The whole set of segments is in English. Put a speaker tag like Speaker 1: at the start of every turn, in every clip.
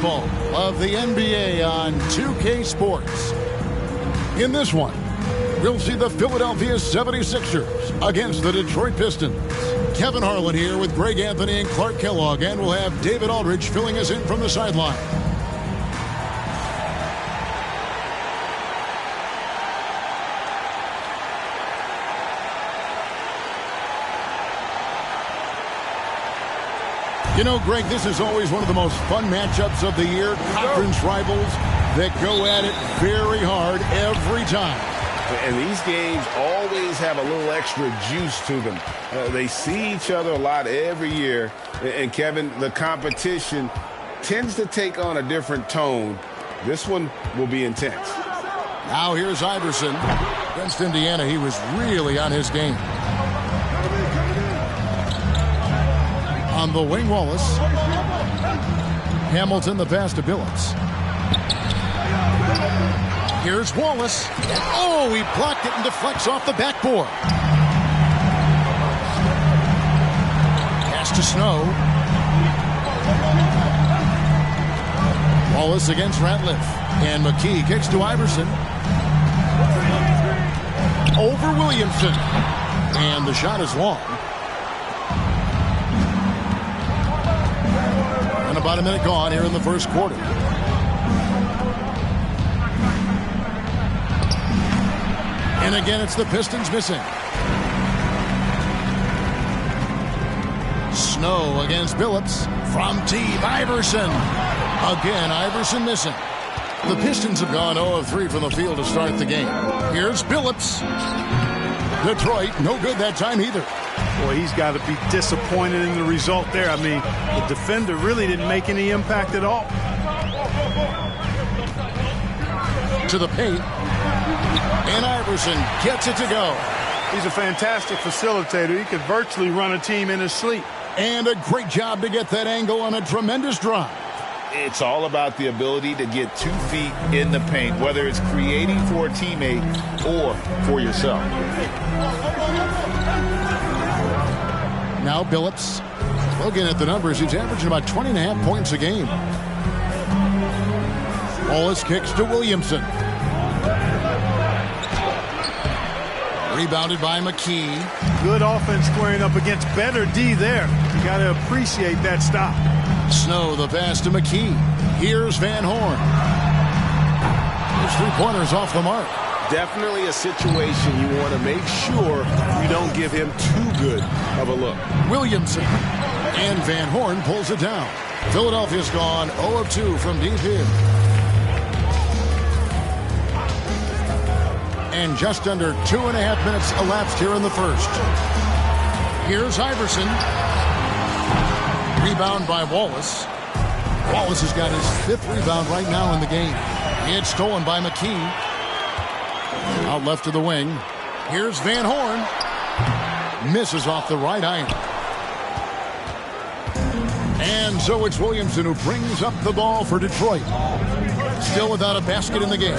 Speaker 1: basketball of the NBA on 2K Sports. In this one, we'll see the Philadelphia 76ers against the Detroit Pistons. Kevin Harlan here with Greg Anthony and Clark Kellogg, and we'll have David Aldridge filling us in from the sideline. You know, Greg, this is always one of the most fun matchups of the year. Conference rivals that go at it very hard every time.
Speaker 2: And these games always have a little extra juice to them. They see each other a lot every year. And, Kevin, the competition tends to take on a different tone. This one will be intense.
Speaker 1: Now here's Iverson. Against Indiana, he was really on his game. On the wing, Wallace. Hamilton, the pass to Billups. Here's Wallace. Oh, he blocked it and deflects off the backboard. Pass to Snow. Wallace against Ratliff. And McKee kicks to Iverson. Over Williamson. And the shot is long. And about a minute gone here in the first quarter. And again, it's the Pistons missing. Snow against Billups. From deep, Iverson. Again, Iverson missing. The Pistons have gone 0 of 3 from the field to start the game. Here's Billups. Detroit, no good that time either.
Speaker 3: Boy, he's got to be disappointed in the result there. I mean, the defender really didn't make any impact at all.
Speaker 1: To the paint. And Iverson gets it to go.
Speaker 3: He's a fantastic facilitator. He could virtually run a team in his sleep.
Speaker 1: And a great job to get that angle on a tremendous drive.
Speaker 2: It's all about the ability to get 2 feet in the paint, whether it's creating for a teammate or for yourself.
Speaker 1: Now Billups. Looking at the numbers, he's averaging about 20.5 points a game. Wallace kicks to Williamson. Rebounded by McKee.
Speaker 3: Good offense squaring up against better D there. You got to appreciate that stop.
Speaker 1: Snow, the pass to McKee. Here's Van Horn. His 3-pointers off the mark.
Speaker 2: Definitely a situation you want to make sure you don't give him too good of a look.
Speaker 1: Williamson. And Van Horn pulls it down. Philadelphia's gone 0 of 2 from deep here. And just under 2.5 minutes elapsed here in the first. Here's Iverson. Rebound by Wallace. Wallace has got his 5th rebound right now in the game. It's stolen by McKee. Out left to the wing. Here's Van Horn. Misses off the right iron. And so it's Williamson who brings up the ball for Detroit. Still without a basket in the game.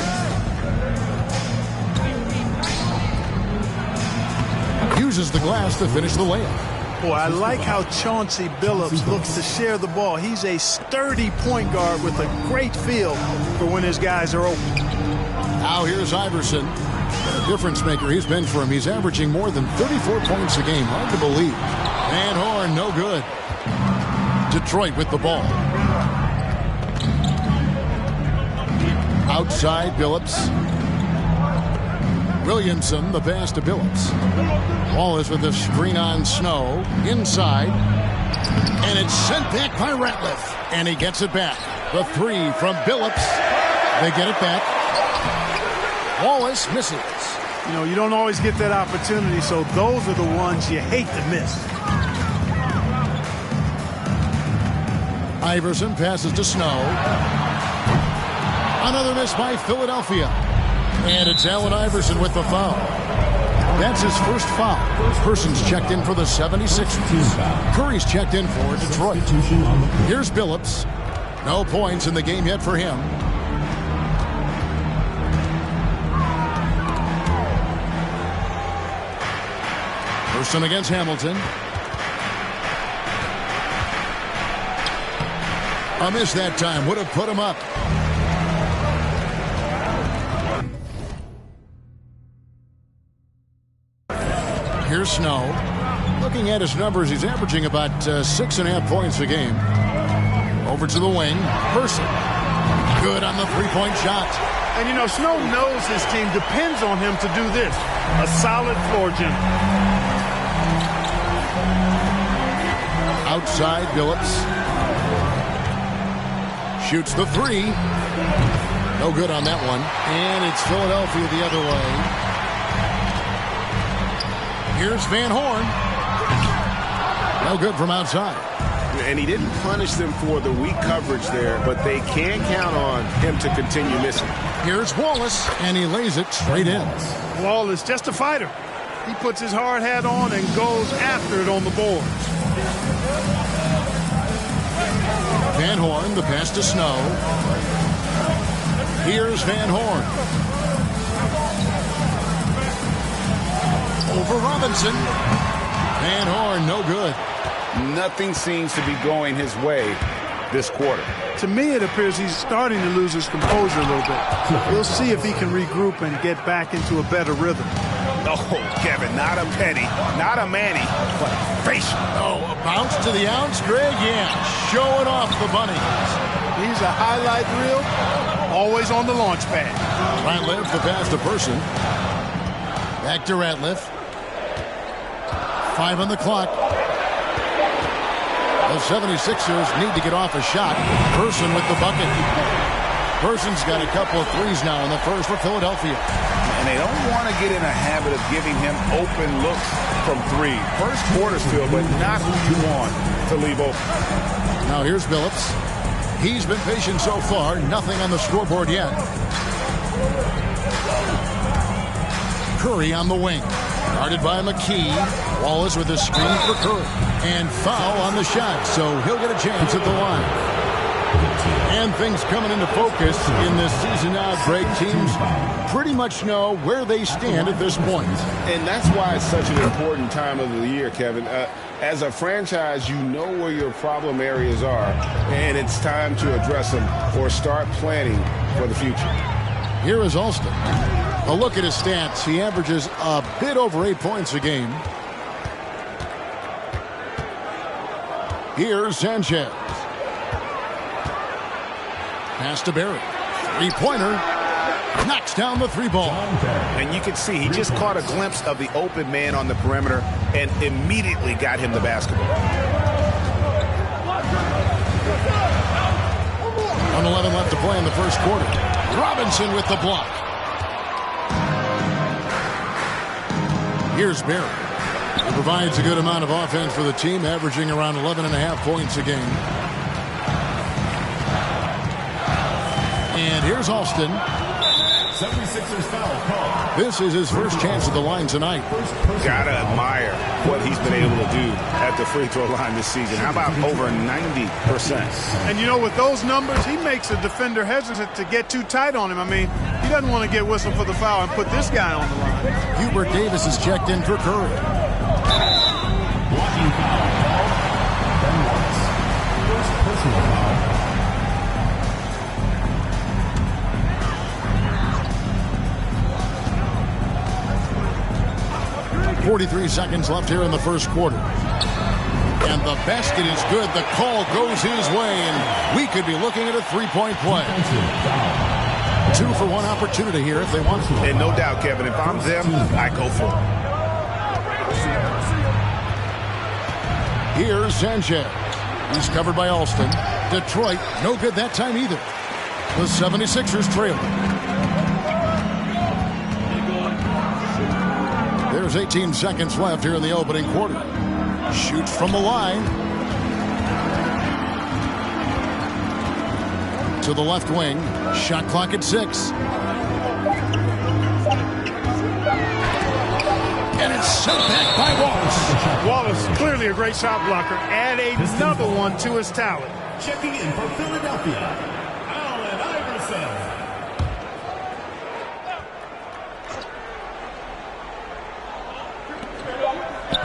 Speaker 1: Uses the glass to finish the layup.
Speaker 3: Boy, I like how Chauncey Billups looks to share the ball. He's a sturdy point guard with a great feel for when his guys are open.
Speaker 1: Now here's Iverson. A difference maker he's been for him. He's averaging more than 34 points a game. Hard to believe. Van Horn, no good. Detroit with the ball. Outside, Billups. Williamson, the pass to Billups. Wallace with the screen on Snow. Inside. And it's sent back by Ratliff. And he gets it back. The 3 from Billups. They get it back. Wallace misses.
Speaker 3: You know, you don't always get that opportunity, so those are the ones you hate to miss.
Speaker 1: Iverson passes to Snow. Another miss by Philadelphia. And it's Allen Iverson with the foul. That's his first foul. Person's checked in for the 76ers. Curry's checked in for Detroit. Here's Billups. No points in the game yet for him. Person against Hamilton. A miss that time would have put him up. Here's Snow. Looking at his numbers, he's averaging about 6.5 points a game. Over to the wing. Person. Good on the three-point shot.
Speaker 3: And, you know, Snow knows his team depends on him to do this. A solid floor general.
Speaker 1: Outside, Billups. Shoots the three. No good on that one. And it's Philadelphia the other way. Here's Van Horn. No good from outside.
Speaker 2: And he didn't punish them for the weak coverage there, but they can count on him to continue missing.
Speaker 1: Here's Wallace, and he lays it straight in.
Speaker 3: Wallace, just a fighter. He puts his hard hat on and goes after it on the boards.
Speaker 1: Van Horn, the pass to Snow. Here's Van Horn. Over Robinson. Van Horn, no good.
Speaker 2: Nothing seems to be going his way this quarter.
Speaker 3: To me, it appears he's starting to lose his composure a little bit. We'll see if he can regroup and get back into a better rhythm.
Speaker 2: Oh, Kevin, not a penny, not a Manny, but a face.
Speaker 1: Oh, a bounce to the ounce, Greg? Yeah, showing off the bunnies.
Speaker 3: He's a highlight reel, always on the launch pad.
Speaker 1: Ratliff, the pass to Person. Back to Ratliff. 5 on the clock. The 76ers need to get off a shot. Person with the bucket. Person's got a couple of threes now in the first for Philadelphia.
Speaker 2: And they don't want to get in a habit of giving him open looks from three. First quarter's filled, but not who you want to leave open.
Speaker 1: Now here's Billups. He's been patient so far. Nothing on the scoreboard yet. Curry on the wing. Guarded by McKee. Wallace with a screen for Curry. And foul on the shot, so he'll get a chance at the line. And things coming into focus in this season outbreak. Teams pretty much know where they stand at this point.
Speaker 2: And that's why it's such an important time of the year, Kevin. As a franchise, you know where your problem areas are, and it's time to address them or start planning for the future.
Speaker 1: Here is Alston. A look at his stats. He averages a bit over 8 points a game. Here's Sanchez. Pass to Barry. Three-pointer. Knocks down the three ball.
Speaker 2: And you can see he just caught a glimpse of the open man on the perimeter and immediately got him the basketball.
Speaker 1: 1:11 left to play in the first quarter. Robinson with the block. Here's Barry. He provides a good amount of offense for the team, averaging around 11.5 points a game. And here's Alston.
Speaker 4: 76ers foul call.
Speaker 1: This is his first chance at the line tonight.
Speaker 2: Gotta admire what he's been able to do at the free throw line this season. How about over 90%?
Speaker 3: And, you know, with those numbers, he makes a defender hesitant to get too tight on him. I mean, he doesn't want to get whistled for the foul and put this guy on the line.
Speaker 1: Hubert Davis is checked in for Curry.
Speaker 4: Blocking foul called. Ben Wallace. First personal foul.
Speaker 1: 43 seconds left here in the first quarter. And the basket is good. The call goes his way, and we could be looking at a three-point play. 2-for-1 opportunity here if they want to.
Speaker 2: And no doubt, Kevin, if I'm them, I go for it.
Speaker 1: Here's Sanchez. He's covered by Alston. Detroit, no good that time either. The 76ers trail. There's 18 seconds left here in the opening quarter. Shoots from the line. To the left wing. Shot clock at 6. And it's sent back by Wallace.
Speaker 3: Wallace, clearly a great shot blocker. Add another one to his talent.
Speaker 4: Checking in for Philadelphia, Allen Iverson.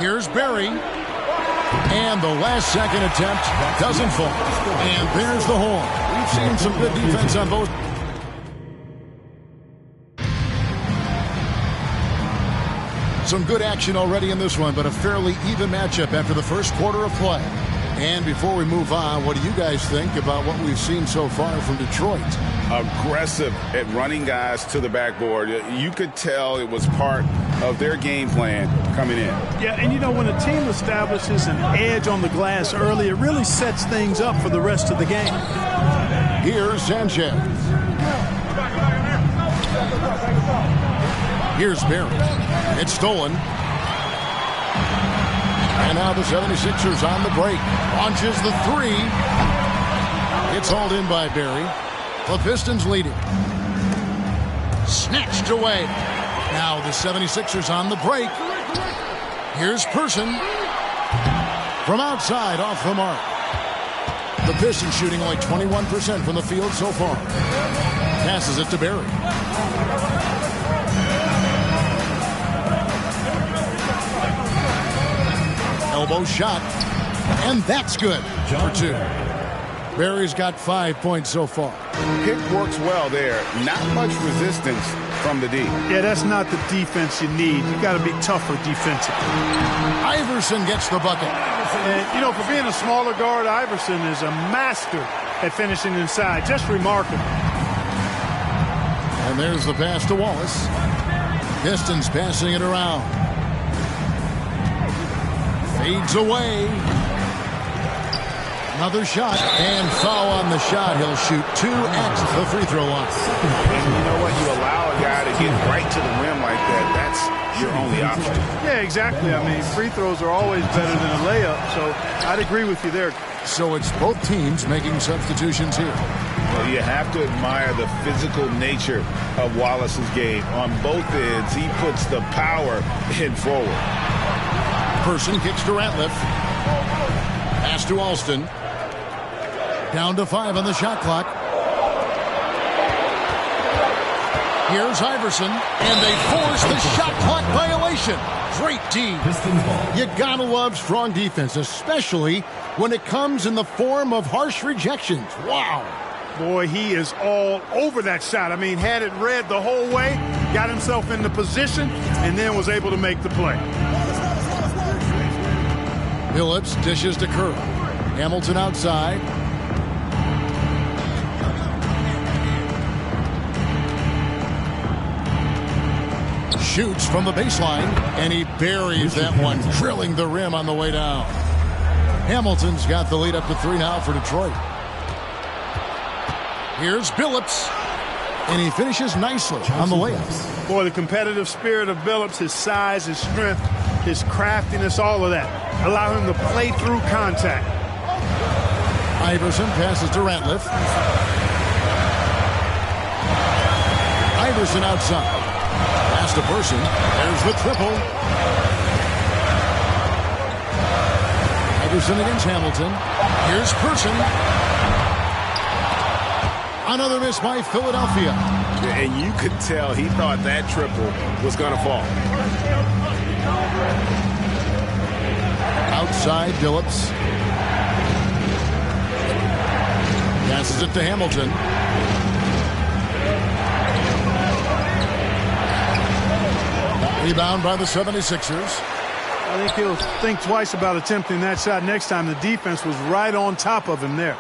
Speaker 1: Here's Barry. And the last second attempt doesn't fall. And there's the horn. We've seen some good defense on both. Some good action already in this one, but a fairly even matchup after the first quarter of play. And before we move on, what do you guys think about what we've seen so far from Detroit?
Speaker 2: Aggressive at running guys to the backboard. You could tell it was part of their game plan coming in.
Speaker 3: Yeah, and you know, when a team establishes an edge on the glass early, it really sets things up for the rest of the game.
Speaker 1: Here's Sanchez. Here's Barry. It's stolen. And now the 76ers on the break. Launches the three. It's hauled in by Barry. The Pistons leading. Snatched away. Now the 76ers on the break. Here's Person. From outside, off the mark. The Pistons shooting only 21% from the field so far. Passes it to Barry. Elbow shot. And that's good for two. Barry's got 5 points so far.
Speaker 2: Pick works well there. Not much resistance from the D.
Speaker 3: Yeah, that's not the defense you need. You got to be tougher defensively.
Speaker 1: Iverson gets the bucket.
Speaker 3: And, you know, for being a smaller guard, Iverson is a master at finishing inside. Just remarkable.
Speaker 1: And there's the pass to Wallace. Pistons passing it around. Fades away. Another shot, and foul on the shot. He'll shoot 2 at the free throw line.
Speaker 2: And you know what? You allow a guy to get right to the rim like that. That's your only option.
Speaker 3: Yeah, exactly. I mean, free throws are always better than a layup, so I'd agree with you there.
Speaker 1: So it's both teams making substitutions here.
Speaker 2: Well, you have to admire the physical nature of Wallace's game. On both ends, he puts the power in forward.
Speaker 1: Person kicks to Ratliff. Pass to Alston. Down to 5 on the shot clock. Here's Iverson, and they force the shot clock violation. Great D. You gotta love strong defense, especially when it comes in the form of harsh rejections. Wow.
Speaker 3: Boy, he is all over that shot. I mean, had it read the whole way, got himself into position, and then was able to make the play.
Speaker 1: Phillips dishes to Curry. Hamilton outside. Shoots from the baseline, and he buries that one, drilling the rim on the way down. Hamilton's got the lead up to 3 now for Detroit. Here's Billups, and he finishes nicely on the layup.
Speaker 3: Boy, the competitive spirit of Billups, his size, his strength, his craftiness, all of that. Allow him to play through contact.
Speaker 1: Iverson passes to Ratliff. Iverson outside. Pass to Person. There's the triple. Iverson against Hamilton. Here's Person. Another miss by Philadelphia.
Speaker 2: And you could tell he thought that triple was going to fall.
Speaker 1: Outside, Billups. Passes it to Hamilton. Rebound by the 76ers.
Speaker 3: I think he'll think twice about attempting that shot next time. The defense was right on top of him there.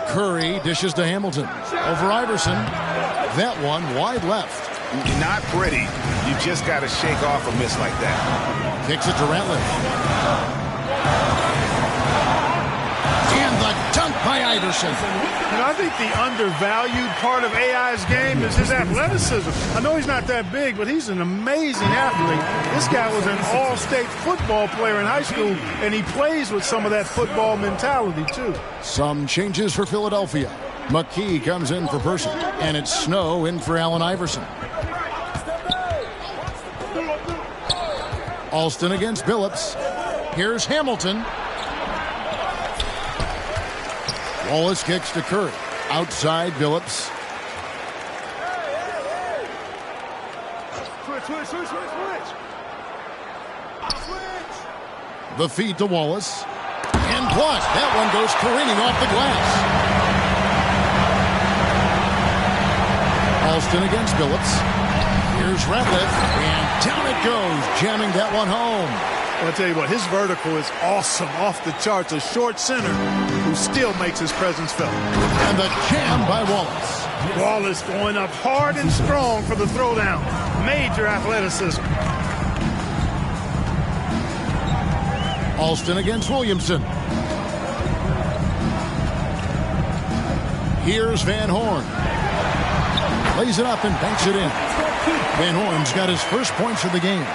Speaker 1: Curry dishes to Hamilton. Over Iverson. That one wide left.
Speaker 2: Not pretty. You just got to shake off a miss like that.
Speaker 1: Kicks it to Ratliff. And the dunk by Iverson.
Speaker 3: You know, I think the undervalued part of AI's game is his athleticism. I know he's not that big, but he's an amazing athlete. This guy was an all-state football player in high school, and he plays with some of that football mentality, too.
Speaker 1: Some changes for Philadelphia. McKee comes in for Person, and it's Snow in for Allen Iverson. Alston against Billups. Here's Hamilton. Wallace kicks to Curry. Outside, Billups.
Speaker 3: Switch.
Speaker 1: The feed to Wallace. And blocked. That one goes careening off the glass. Alston against Billups. Here's Ratliff. And down it goes, jamming that one home.
Speaker 3: Well, I'll tell you what, his vertical is awesome, off the charts. A short center who still makes his presence felt.
Speaker 1: And the jam by Wallace.
Speaker 3: Wallace going up hard and strong for the throwdown. Major athleticism.
Speaker 1: Alston against Williamson. Here's Van Horn. Lays it up and banks it in. Van Horn's got his first points of the game.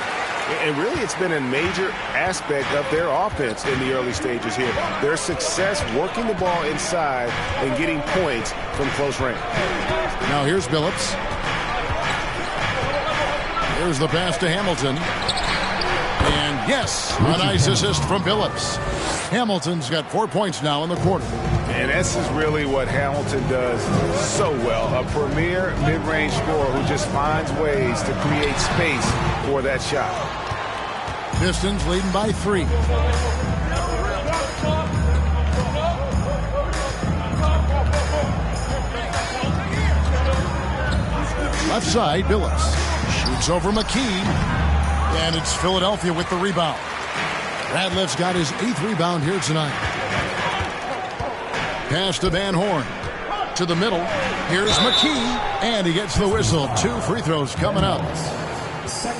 Speaker 2: And really, it's been a major aspect of their offense in the early stages here. Their success working the ball inside and getting points from close range.
Speaker 1: Now here's Billups. Here's the pass to Hamilton. And yes, a nice assist from Billups. Hamilton's got 4 points now in the quarter.
Speaker 2: And this is really what Hamilton does so well. A premier mid-range scorer who just finds ways to create space for that shot.
Speaker 1: Pistons leading by 3. Left side, Billups. Shoots over McKee. And it's Philadelphia with the rebound. Radliff's got his 8th rebound here tonight. Pass to Van Horn. To the middle. Here's McKee. And he gets the whistle. 2 free throws coming up.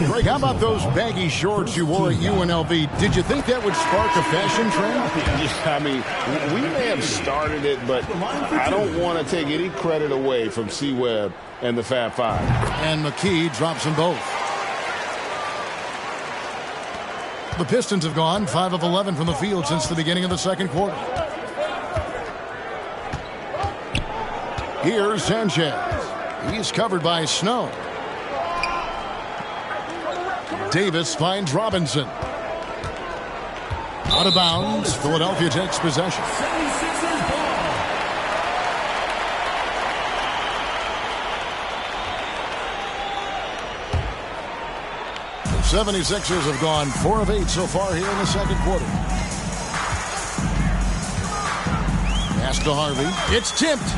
Speaker 1: Greg, how about those baggy shorts you wore at UNLV? Did you think that would spark a fashion trend?
Speaker 2: Yeah, I mean, we may have started it, but I don't want to take any credit away from C-Webb and the Fab Five.
Speaker 1: And McKee drops them both. The Pistons have gone 5 of 11 from the field since the beginning of the second quarter. Here's Sanchez. He's covered by Snow. Davis finds Robinson. Out of bounds. Philadelphia takes possession. The 76ers have gone 4 of 8 so far here in the second quarter. Pass to Harvey. It's tipped.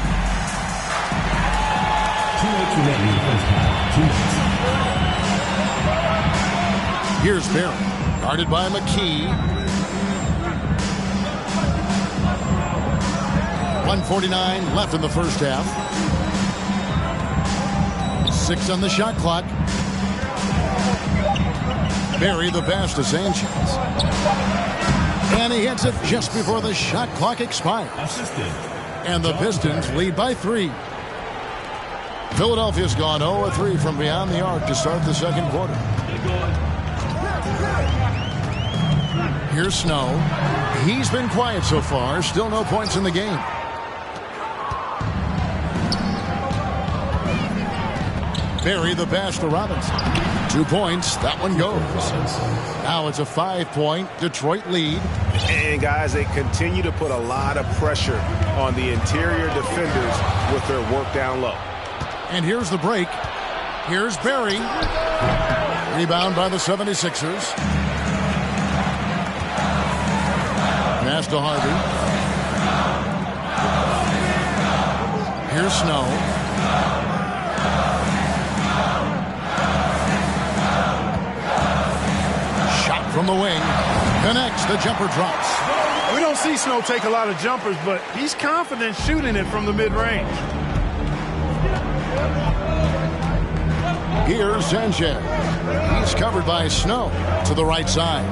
Speaker 1: Here's Barry, guarded by McKee. 1:49 left in the first half. 6 on the shot clock. Barry the pass to Sanchez. And he hits it just before the shot clock expires. And the Pistons lead by 3. Philadelphia's gone 0 of 3 from beyond the arc to start the second quarter. Here's Snow. He's been quiet so far. Still no points in the game. Barry the pass to Robinson. 2 points. That one goes. Now it's a 5-point Detroit lead.
Speaker 2: And guys, they continue to put a lot of pressure on the interior defenders with their work down low.
Speaker 1: And here's the break. Here's Barry. Rebound by the 76ers. Pass to Harvey. Here's Snow. Shot from the wing. Connects. The jumper drops.
Speaker 3: We don't see Snow take a lot of jumpers, but he's confident shooting it from the mid-range.
Speaker 1: Here's Sanchez. He's covered by Snow to the right side.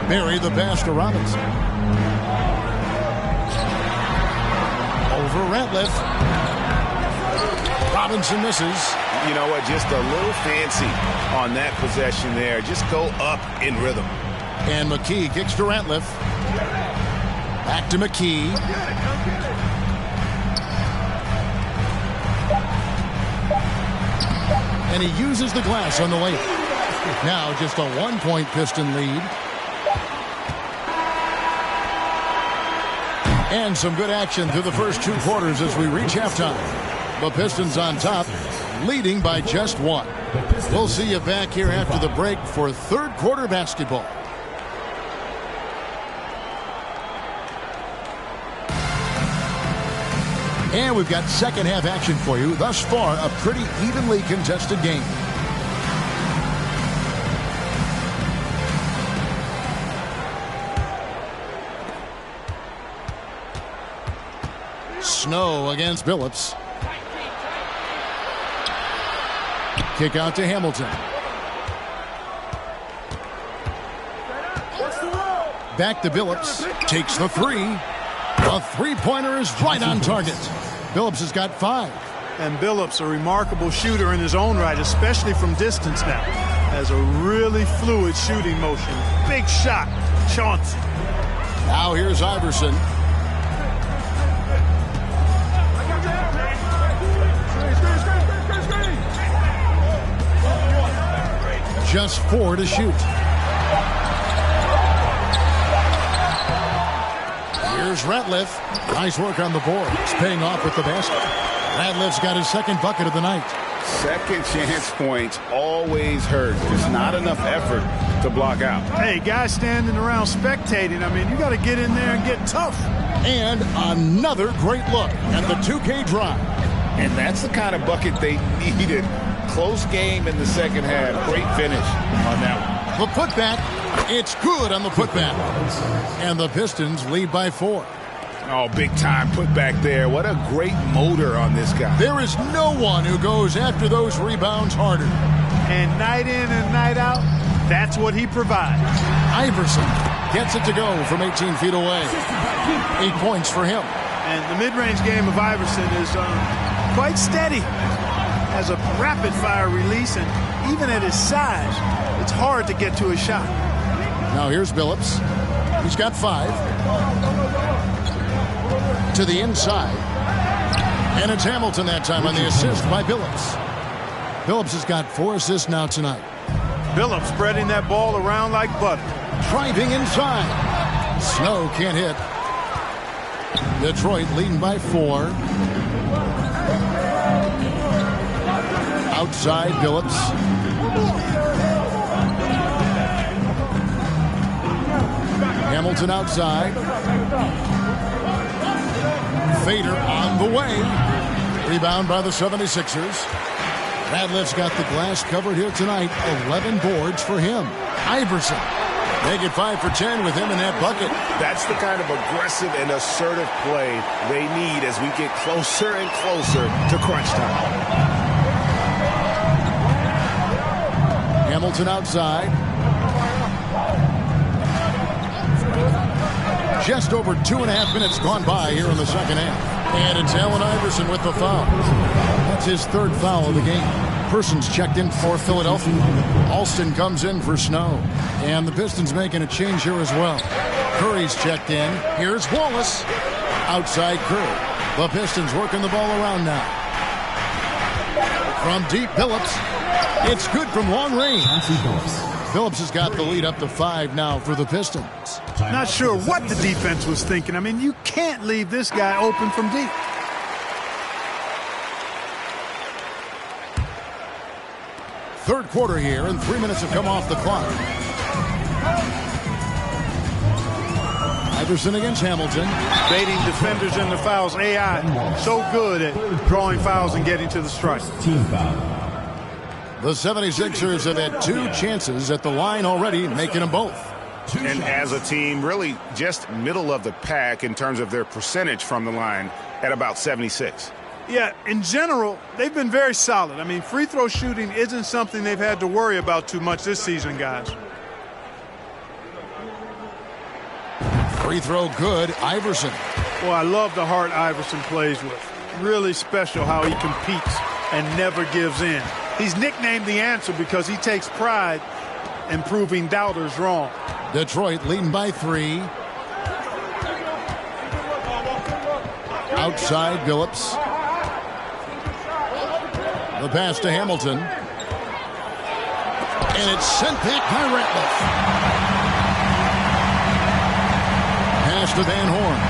Speaker 1: Barry the pass to Robinson. Over Ratliff. Robinson misses.
Speaker 2: You know what? Just a little fancy on that possession there. Just go up in rhythm.
Speaker 1: And McKee kicks to Ratliff. Back to McKee. And he uses the glass on the layup. Now just a 1-point Piston lead. And some good action through the first 2 quarters as we reach halftime. The Pistons on top, leading by just 1. We'll see you back here after the break for third quarter basketball. And we've got second half action for you. Thus far, a pretty evenly contested game. Snow against Billups. Kick out to Hamilton. Back to Billups. Takes the three. A three-pointer is right on target. Billups has got 5.
Speaker 3: And Billups, a remarkable shooter in his own right, especially from distance now. Has a really fluid shooting motion. Big shot. Chauncey.
Speaker 1: Now here's Iverson. Just 4 to shoot. Here's Ratliff. Nice work on the board. It's paying off with the basket. Ratliff's got his second bucket of the night.
Speaker 2: Second chance points always hurt. There's not enough effort to block out.
Speaker 3: Hey, guys standing around spectating. I mean, you got to get in there and get tough.
Speaker 1: And another great look at the 2K drive.
Speaker 2: And that's the kind of bucket they needed. Close game in the second half. Great finish on that one.
Speaker 1: The putback. It's good on the putback. And the Pistons lead by 4.
Speaker 2: Oh, big time putback there. What a great motor on this guy.
Speaker 1: There is no one who goes after those rebounds harder.
Speaker 3: And night in and night out, that's what he provides.
Speaker 1: Iverson gets it to go from 18 feet away. 8 points for him.
Speaker 3: And the mid-range game of Iverson is quite steady. Has a rapid-fire release, and even at his size, it's hard to get to his shot.
Speaker 1: Now here's Billups. He's got 5. To the inside. And it's Hamilton that time on the assist by Billups. Billups has got 4 assists now tonight.
Speaker 3: Billups spreading that ball around like butter.
Speaker 1: Driving inside. Snow can't hit. Detroit leading by 4. Outside Billups. Hamilton outside. Fader on the way. Rebound by the 76ers. Radliff's got the glass covered here tonight. 11 boards for him. Iverson. Make it 5 for 10 with him in that bucket.
Speaker 2: That's the kind of aggressive and assertive play they need as we get closer and closer to crunch time.
Speaker 1: Hamilton outside. Just over 2.5 minutes gone by here in the second half. And it's Allen Iverson with the foul. That's his 3rd foul of the game. Persons checked in for Philadelphia. Alston comes in for Snow. And the Pistons making a change here as well. Curry's checked in. Here's Wallace. Outside Curry. The Pistons working the ball around now. From deep, Billups. It's good from long range. Billups has got the lead up to 5 now for the Pistons.
Speaker 3: Not sure what the defense was thinking. I mean, you can't leave this guy open from deep.
Speaker 1: Third quarter here, and 3 minutes have come off the clock. Iverson against Hamilton.
Speaker 3: Baiting defenders into fouls. AI so good at drawing fouls and getting to the strike.
Speaker 4: Team foul.
Speaker 1: The 76ers have had 2 chances at the line already, making them both.
Speaker 2: And as a team, really just middle of the pack in terms of their percentage from the line at about 76.
Speaker 3: Yeah, in general, they've been very solid. I mean, free throw shooting isn't something they've had to worry about too much this season, guys.
Speaker 1: Free throw good, Iverson.
Speaker 3: Well, I love the heart Iverson plays with. Really special how he competes and never gives in. He's nicknamed the answer because he takes pride in proving doubters wrong.
Speaker 1: Detroit leading by 3. Outside Billups. The pass to Hamilton. And it's sent back by Ratliff. Pass to Van Horn.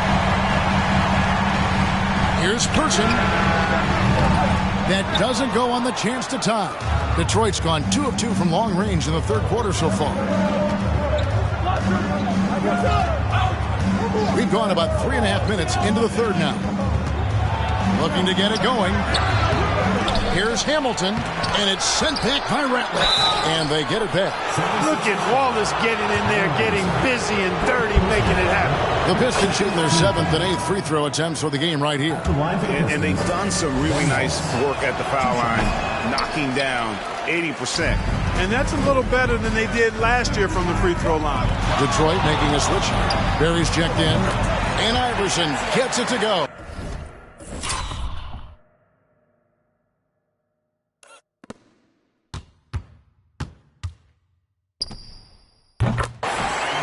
Speaker 1: Here's Person. That doesn't go on the chance to tie. Detroit's gone 2 of 2 from long range in the third quarter so far. We've gone about 3.5 minutes into the third now. Looking to get it going. Here's Hamilton, and it's sent back by Ratliff. And they get it back.
Speaker 3: Look at Wallace getting in there, getting busy and dirty, making it happen.
Speaker 1: The Pistons shoot their 7th and 8th free throw attempts for the game right here.
Speaker 2: And they've done some really nice work at the foul line, knocking down 80%.
Speaker 3: And that's a little better than they did last year from the free throw line.
Speaker 1: Detroit making a switch. Barry's checked in, and Iverson gets it to go.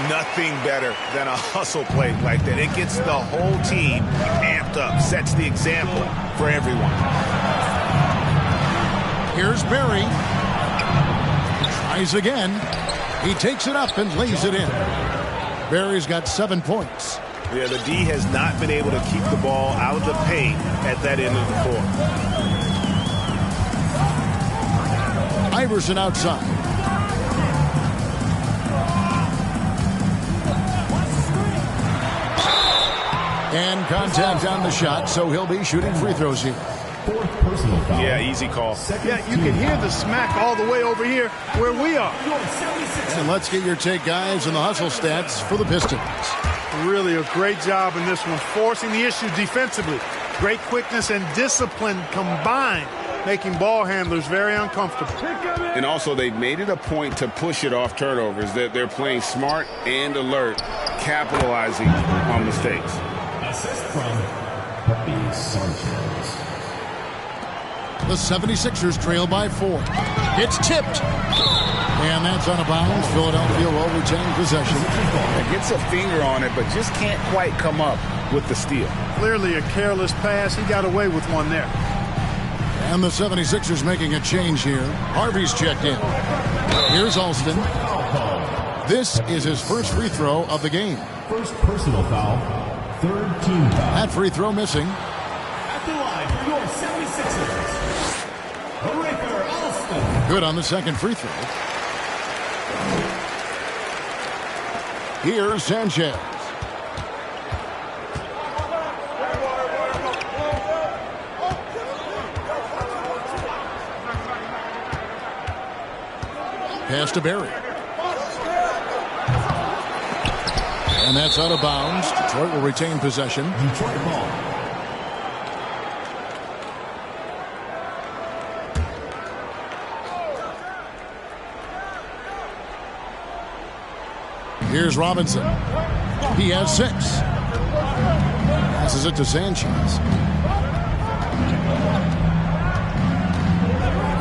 Speaker 2: Nothing better than a hustle play like that. It gets the whole team amped up, sets the example for everyone.
Speaker 1: Here's Barry. Tries again. He takes it up and lays it in. Barry's got 7 points.
Speaker 2: Yeah, the D has not been able to keep the ball out of the paint at that end of the court.
Speaker 1: Iverson outside. And contact on the shot, so he'll be shooting free throws here.
Speaker 4: 4th personal foul.
Speaker 2: Yeah, easy call.
Speaker 3: Yeah, you can hear the smack all the way over here where we are.
Speaker 1: And let's get your take, guys, on the hustle stats for the Pistons.
Speaker 3: Really a great job in this one, forcing the issue defensively. Great quickness and discipline combined, making ball handlers very uncomfortable.
Speaker 2: And also, they've made it a point to push it off turnovers. They're playing smart and alert, capitalizing on mistakes.
Speaker 4: Assist from Pepe Sanchez.
Speaker 1: The 76ers trail by 4. It's tipped. And that's out of bounds. Philadelphia will retain possession.
Speaker 2: It gets a finger on it, but just can't quite come up with the steal.
Speaker 3: Clearly a careless pass. He got away with one there.
Speaker 1: And the 76ers making a change here. Harvey's checked in. Here's Alston. This is his first free throw of the game.
Speaker 4: 1st personal foul. 3rd team foul.
Speaker 1: That free throw missing.
Speaker 4: At the line for your 76ers. Raker Alston.
Speaker 1: Good on the 2nd free throw. Here's Sanchez. Pass to Barry. And that's out of bounds. Detroit will retain possession.
Speaker 4: Detroit ball.
Speaker 1: Here's Robinson. He has 6. Passes it to Sanchez.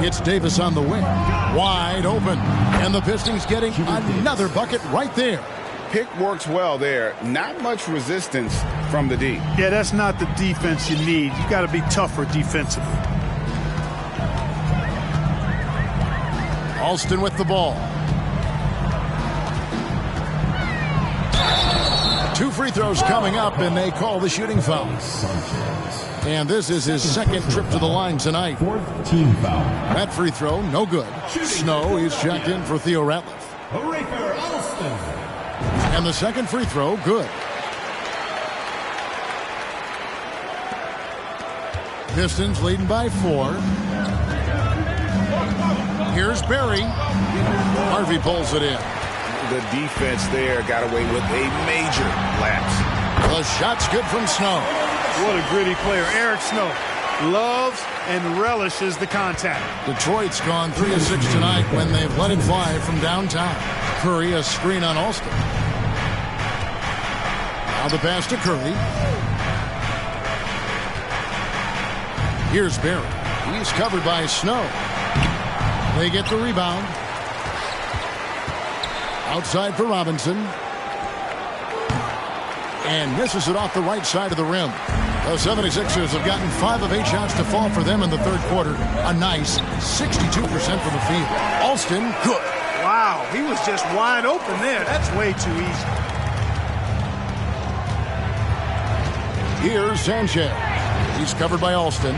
Speaker 1: It's Davis on the wing. Wide open. And the Pistons getting another bucket right there.
Speaker 2: Pick works well there. Not much resistance from the D.
Speaker 3: Yeah, that's not the defense you need. You got to be tougher defensively.
Speaker 1: Alston with the ball. 2 free throws coming up, and they call the shooting foul. And this is his 2nd trip to the line tonight.
Speaker 4: 4th team foul.
Speaker 1: That free throw, no good. Snow is checked in for Theo Ratliff.
Speaker 4: Raker Alston.
Speaker 1: And the 2nd free throw, good. Pistons leading by 4. Here's Barry. Harvey pulls it in.
Speaker 2: The defense there got away with a major lapse.
Speaker 1: The shot's good from Snow.
Speaker 3: What a gritty player. Eric Snow loves and relishes the contact.
Speaker 1: Detroit's gone 3 of 6 tonight when they've let it fly from downtown. Curry, a screen on Alston. Now the pass to Curry. Here's Barry. He's covered by Snow. They get the rebound. Outside for Robinson. And misses it off the right side of the rim. The 76ers have gotten 5 of 8 shots to fall for them in the 3rd quarter. A nice 62% from the field. Alston, good.
Speaker 3: Wow, he was just wide open there. That's way too easy.
Speaker 1: Here's Sanchez. He's covered by Alston.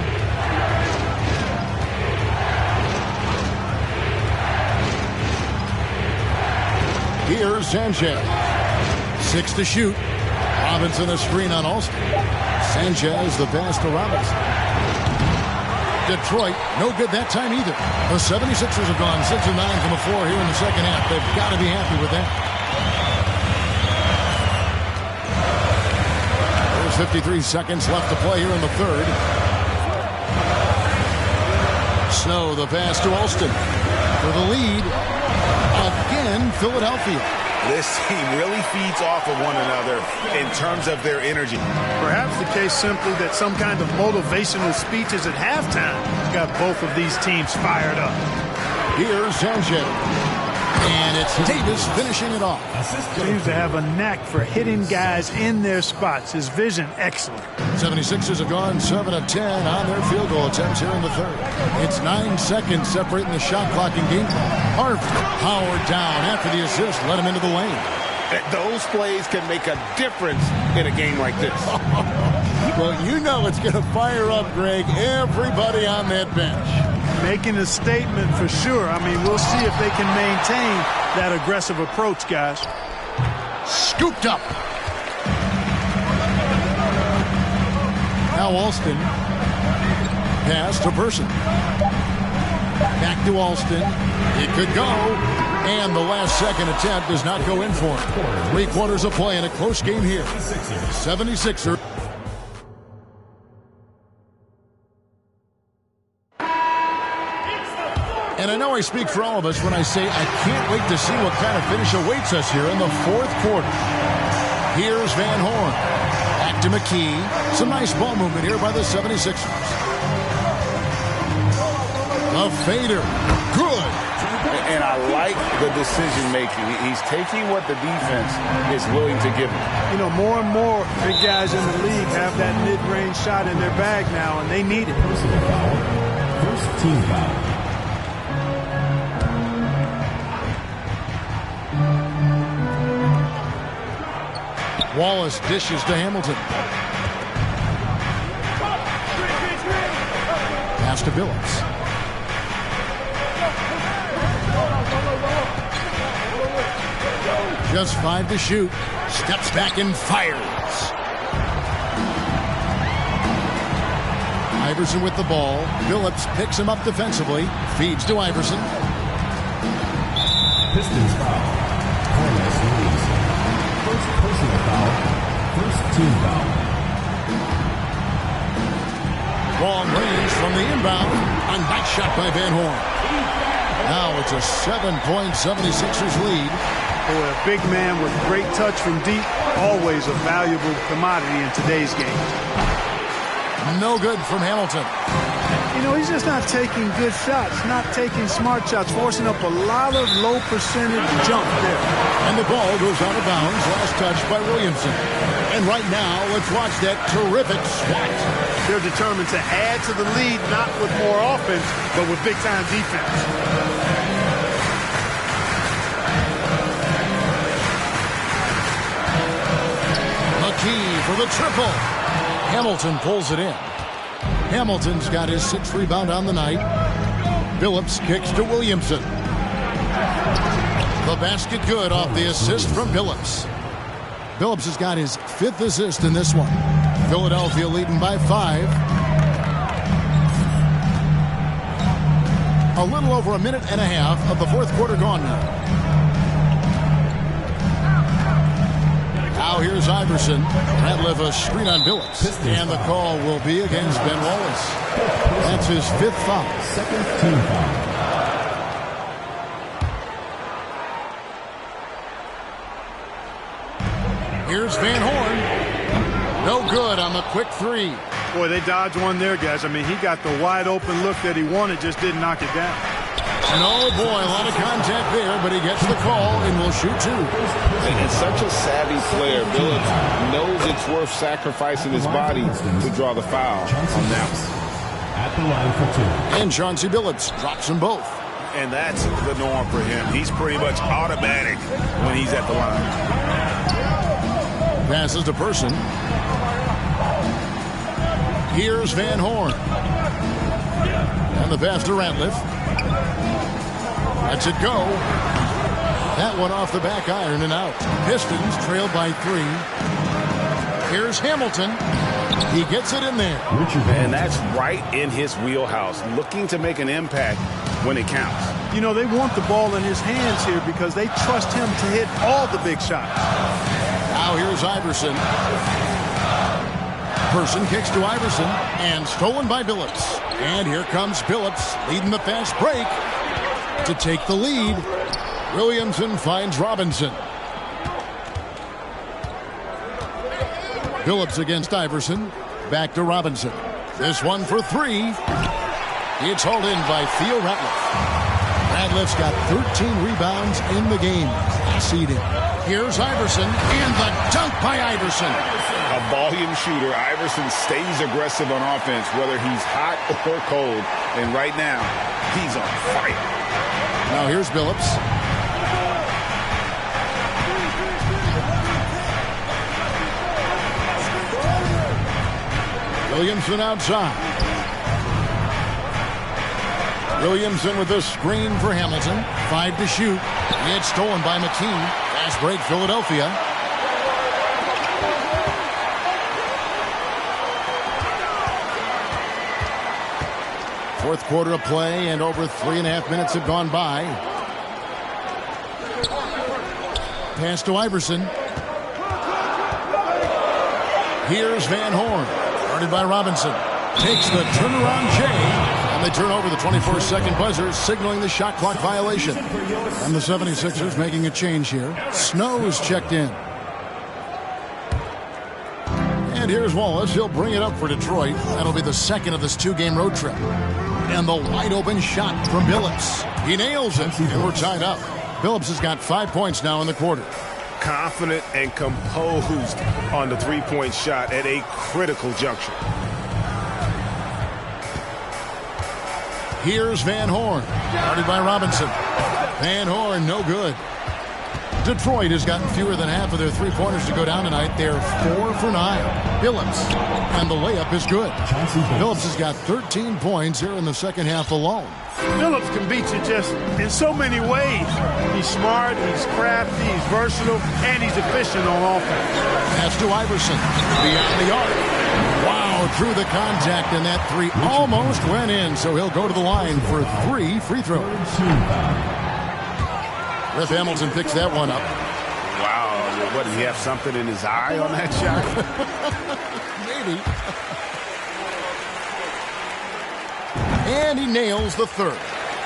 Speaker 1: Here's Sanchez. 6 to shoot. Robinson a screen on Alston. Sanchez, the pass to Robinson. Detroit, no good that time either. The 76ers have gone 6 of 9 from the floor here in the second half. They've got to be happy with that. There's 53 seconds left to play here in the third. Snow, the pass to Alston. For the lead, again, Philadelphia.
Speaker 2: This team really feeds off of one another in terms of their energy.
Speaker 3: Perhaps the case simply that some kind of motivational speeches at halftime got both of these teams fired up.
Speaker 1: Here's Sanchez. And it's Davis finishing it off.
Speaker 3: Seems to have a knack for hitting guys in their spots. His vision, excellent.
Speaker 1: 76ers have gone 7 of 10 on their field goal attempts here in the third. It's 9 seconds separating the shot clock and game clock. Howard down after the assist, let him into the lane.
Speaker 2: Those plays can make a difference in a game like this.
Speaker 1: Well, you know it's going to fire up, Greg, everybody on that bench.
Speaker 3: Making a statement for sure. I mean, we'll see if they can maintain that aggressive approach, guys.
Speaker 1: Scooped up. Now Alston. Pass to Person. Back to Alston. It could go. And the last second attempt does not go in for him. 3 quarters of play in a close game here. 76ers. And I know I speak for all of us when I say I can't wait to see what kind of finish awaits us here in the fourth quarter. Here's Van Horn. Back to McKee. Some nice ball movement here by the 76ers. A fader. Good.
Speaker 2: And I like the decision making. He's taking what the defense is willing to give him.
Speaker 3: You know, more and more big guys in the league have that mid-range shot in their bag now, and they need it.
Speaker 4: First team foul.
Speaker 1: Wallace dishes to Hamilton. Pass to Billups. Just 5 to shoot. Steps back and fires. Iverson with the ball. Billups picks him up defensively. Feeds to Iverson.
Speaker 4: Pistons foul. First personal foul. First team foul.
Speaker 1: Long range from the inbound. A nice shot by Van Horn. Now it's a 7-point 76ers lead.
Speaker 3: Boy, a big man with great touch from deep, always a valuable commodity in today's game.
Speaker 1: No good from Hamilton.
Speaker 3: You know, he's just not taking good shots, not taking smart shots, forcing up a lot of low percentage jump there.
Speaker 1: And the ball goes out of bounds, last touch by Williamson. And right now, let's watch that terrific swat.
Speaker 3: They're determined to add to the lead, not with more offense, but with big-time defense.
Speaker 1: McKee for the triple. Hamilton pulls it in. Hamilton's got his 6th rebound on the night. Billups kicks to Williamson. The basket good off the assist from Billups. Billups has got his 5th assist in this one. Philadelphia leading by 5. A little over a minute and a half of the fourth quarter gone now. Now here's Iverson. Ratliff a screen on Billups. And the call will be against Ben Wallace. That's his 5th foul.
Speaker 4: Second team foul.
Speaker 1: Here's Van Horn. No good on the quick 3.
Speaker 3: Boy, they dodged one there, guys. I mean, he got the wide open look that he wanted, just didn't knock it down.
Speaker 1: And oh boy, a lot of contact there, but he gets the call and will shoot 2.
Speaker 2: And such a savvy player. Billups knows it's worth sacrificing his body to draw the foul on that one.
Speaker 4: At the line for 2.
Speaker 1: And Chauncey Billups drops them both.
Speaker 2: And that's the norm for him. He's pretty much automatic when he's at the line.
Speaker 1: Passes to Person. Here's Van Horn. And the pass to Ratliff. Lets it go. That one off the back iron and out. Pistons trailed by 3. Here's Hamilton. He gets it in there.
Speaker 2: And that's right in his wheelhouse, looking to make an impact when it counts.
Speaker 3: You know, they want the ball in his hands here because they trust him to hit all the big shots.
Speaker 1: Now here's Iverson. Person kicks to Iverson and stolen by Billups. And here comes Billups leading the fast break to take the lead. Williamson finds Robinson. Billups against Iverson. Back to Robinson. This one for three. It's hauled in by Theo Ratliff. Ratliff's got 13 rebounds in the game. Seeding. Here's Iverson and the dunk by Iverson.
Speaker 2: A volume shooter, Iverson stays aggressive on offense, whether he's hot or cold. And right now, he's on fire.
Speaker 1: Now here's Billups. Williamson outside. Williamson with a screen for Hamilton. 5 to shoot. It's stolen by McKee. Fast break, Philadelphia. Fourth quarter of play, and over 3.5 minutes have gone by. Pass to Iverson. Here's Van Horn. Guarded by Robinson. Takes the turnaround J. And they turn over the 24-second buzzer, signaling the shot clock violation. And the 76ers making a change here. Snow's checked in. And here's Wallace. He'll bring it up for Detroit. That'll be the second of this 2-game road trip. And the wide-open shot from Billups. He nails it, and we're tied up. Billups has got 5 points now in the quarter.
Speaker 2: Confident and composed on the three-point shot at a critical juncture.
Speaker 1: Here's Van Horn, guarded by Robinson. Van Horn, no good. Detroit has gotten fewer than half of their three-pointers to go down tonight. They're 4 for 9. Billups, and the layup is good. Billups has got 13 points here in the second half alone.
Speaker 3: Billups can beat you just in so many ways. He's smart, he's crafty, he's versatile, and he's efficient on offense.
Speaker 1: Pass to Iverson, beyond the arc. Wow, through the contact, and that three almost went in, so he'll go to the line for 3 free throws. Rip Hamilton picks that one up.
Speaker 2: Wow, what, does he have something in his eye on that shot?
Speaker 1: Maybe. And he nails the third.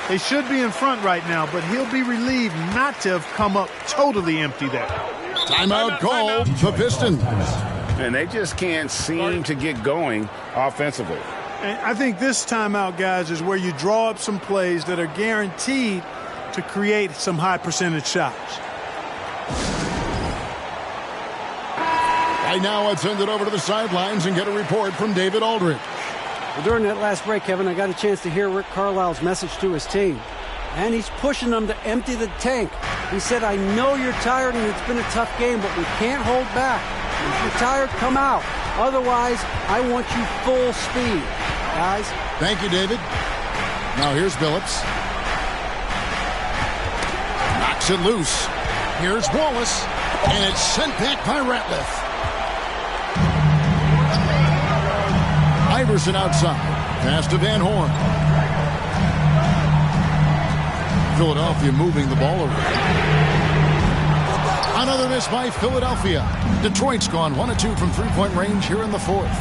Speaker 3: They should be in front right now, but he'll be relieved not to have come up totally empty there.
Speaker 1: Timeout called the Pistons.
Speaker 2: And they just can't seem to get going offensively.
Speaker 3: And I think this timeout, guys, is where you draw up some plays that are guaranteed to create some high percentage shots.
Speaker 1: Right now, let's send it over to the sidelines and get a report from David Aldridge.
Speaker 5: Well, during that last break, Kevin, I got a chance to hear Rick Carlisle's message to his team. And he's pushing them to empty the tank. He said, I know you're tired and it's been a tough game, but we can't hold back. If you're tired, come out. Otherwise, I want you full speed. Guys.
Speaker 1: Thank you, David. Now here's Billups. Knocks it loose. Here's Wallace. And it's sent back by Ratliff. Iverson outside. Pass to Van Horn. Philadelphia moving the ball over. Another miss by Philadelphia. Detroit's gone 1 of 2 from three-point range here in the fourth.